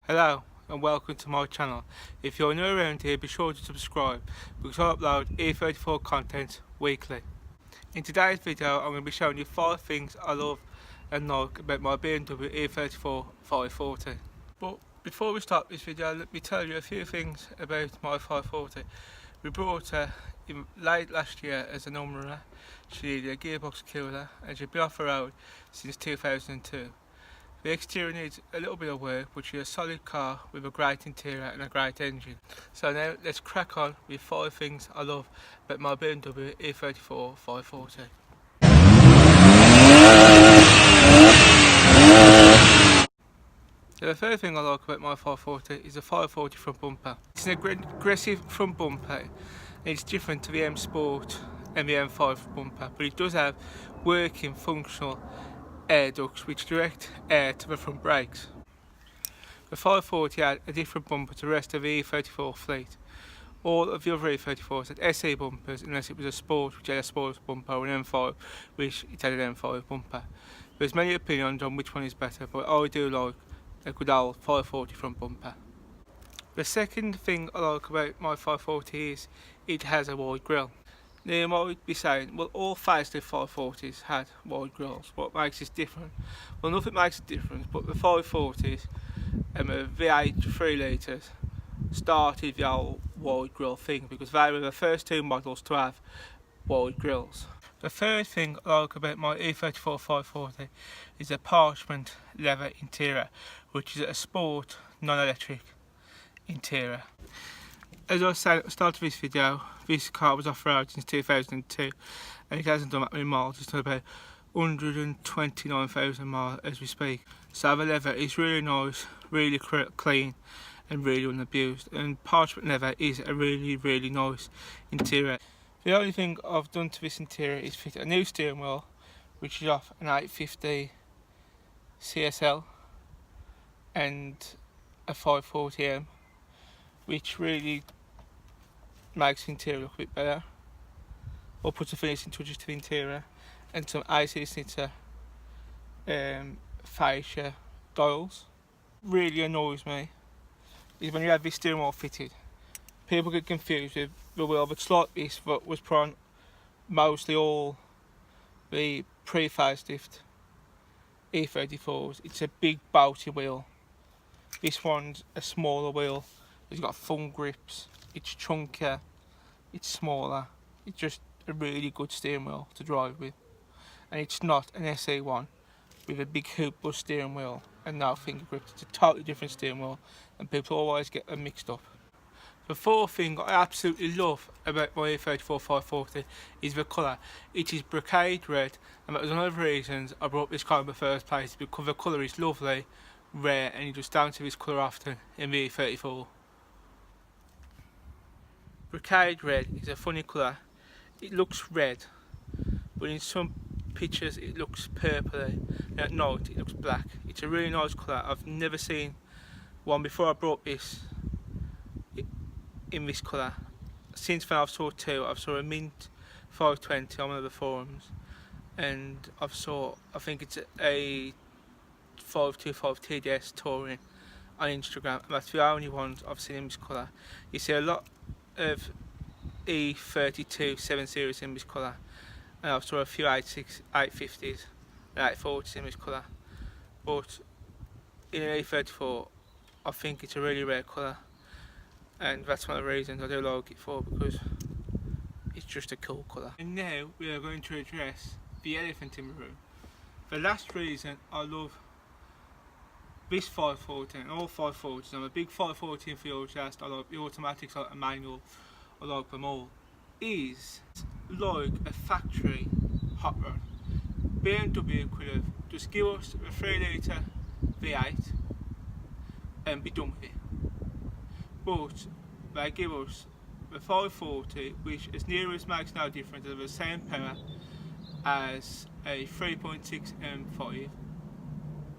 Hello and welcome to my channel. If you're new around here, be sure to subscribe because I upload E34 content weekly. In today's video I'm going to be showing you 5 things I love and like about my BMW E34 540. But before we start this video, let me tell you a few things about my 540. We brought her in late last year as a numberer. She needed a gearbox cooler and she'd been off the road since 2002. The exterior needs a little bit of work, but she's a solid car with a great interior and a great engine. So now let's crack on with 5 things I love about my BMW E34 540. So the first thing I like about my 540 is the 540 front bumper. It's an aggressive front bumper and it's different to the M Sport and the M5 bumper, but it does have working functional air ducts which direct air to the front brakes. The 540 had a different bumper to the rest of the E34 fleet. All of the other E34s had SE bumpers unless it was a Sport which had a Sport bumper, or an M5 which it had an M5 bumper. There's many opinions on which one is better, but I do like a good old 540 front bumper. The second thing I like about my 540 is it has a wide grille. Now you might be saying, well, all facelift 540s had wide grilles. What makes this different? Well, nothing makes a difference, but the 540s and the V8 3 litres started the whole wide grille thing because they were the first 2 models to have wide grilles. The third thing I like about my E34 540 is a parchment leather interior, which is a sport non-electric interior. As I said at the start of this video, this car was off-road since 2002 and it hasn't done that many miles. It's done about 129,000 miles as we speak. So the leather is really nice, really clean and really unabused, and parchment leather is a really nice interior. The only thing I've done to this interior is fit a new steering wheel, which is off an 850 CSL and a 540M, which really makes the interior look a bit better, or puts a finishing touches to the interior, and some AC snitter fascia dials. Really annoys me is when you have this steering wheel fitted, people get confused with the wheel that's like this that was put on mostly all the pre-facelift E34s. It's a big boaty wheel. This one's a smaller wheel. It's got thumb grips, it's chunkier, it's smaller, it's just a really good steering wheel to drive with. And it's not an SE1 with a big hoop bus steering wheel and no finger grips. It's a totally different steering wheel and people always get them mixed up. The fourth thing I absolutely love about my E34 540 is the colour. It is brocade red, and that was one of the reasons I brought this car in the first place, because the colour is lovely, rare, and you just don't see this colour often in the E34. Brocade red is a funny colour. It looks red, but in some pictures it looks purpley, and at night it looks black. It's a really nice colour. I've never seen one before I brought this in this colour. Since then I've saw 2. I've saw a mint 520 on one of the forums, and I think it's a 525 TDS touring on Instagram, and that's the only ones I've seen in this colour. You see a lot of E32 7 Series in this colour, and I've saw a few 850s and 840s in this colour, but in an E34 I think it's a really rare colour, and that's one of the reasons I do like it for, because it's just a cool colour. And now we are going to address the elephant in the room. The last reason I love this 540 and all 540s, I'm a big 540 enthusiast, I like the automatics, I like the manual, I like them all, is like a factory hot rod. BMW could have just give us a 3 litre V8 and be done with it, but they give us the 540, which as near as makes no difference, has the same power as a 3.6 M5.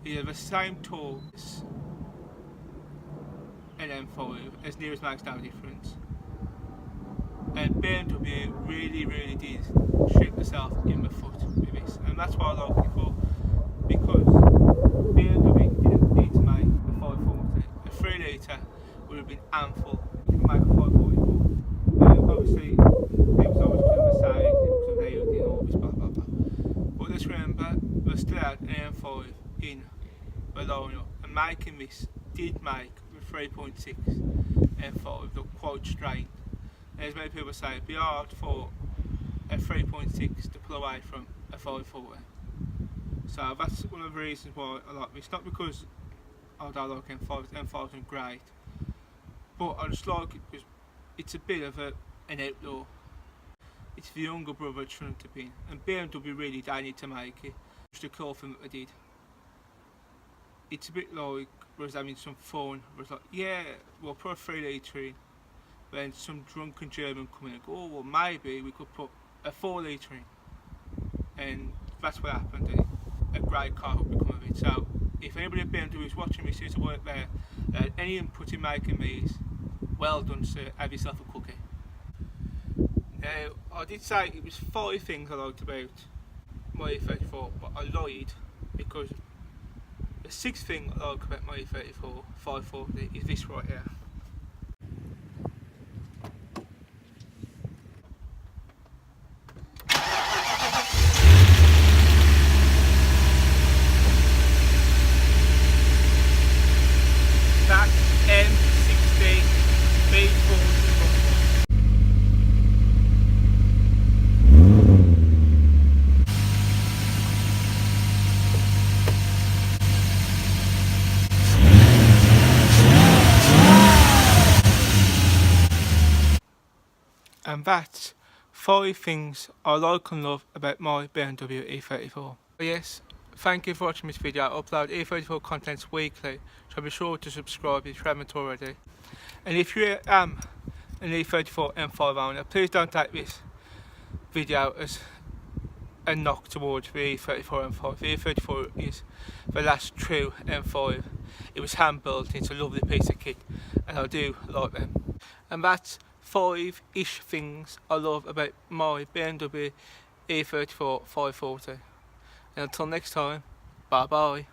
It has the same torque as an M5, as near as makes no difference. And BMW really did shoot themselves in the foot with this, and that's what I like it for, because BMW didn't need to make a 540. litre would have been ample to make a 544. Obviously, people always criticise it was a and all this blah blah blah. But let's remember, we still had an M5 in Bologna, and making this did make the 3.6 M5 look quite strained. And as many people say, it'd be hard for a 3.6 to pull away from a 540. So that's one of the reasons why I like this. Not because I don't like M5s, M5s are great, but I just like it because it's a bit of an outlaw. It's the younger brother it shouldn't have been, and BMW really they need to make it. Just a cool thing that they did. It's a bit like was having some fun. It was like, yeah, we'll put a 3 litre in. Then some drunken German come in and go, oh well, maybe we could put a 4 litre in, and that's what happened. A great car would become of it. So if anybody at BMW is watching me, sees to work there, any input in making these, well done, sir. Have yourself a cookie. Now, I did say it was 5 things I liked about my E34, but I lied, because the 6th thing I like about my E34 540 is this right here. That M60 V40. And that's 5 things I like and love about my BMW E34. Yes, thank you for watching this video. I upload E34 contents weekly, so be sure to subscribe if you haven't already. And if you am an E34 M5 owner, please don't take this video as a knock towards the E34 M5. The E34 is the last true M5. It was hand built, it's a lovely piece of kit, and I do like them. And that's 5-ish things I love about my BMW E34 540. And until next time, bye bye.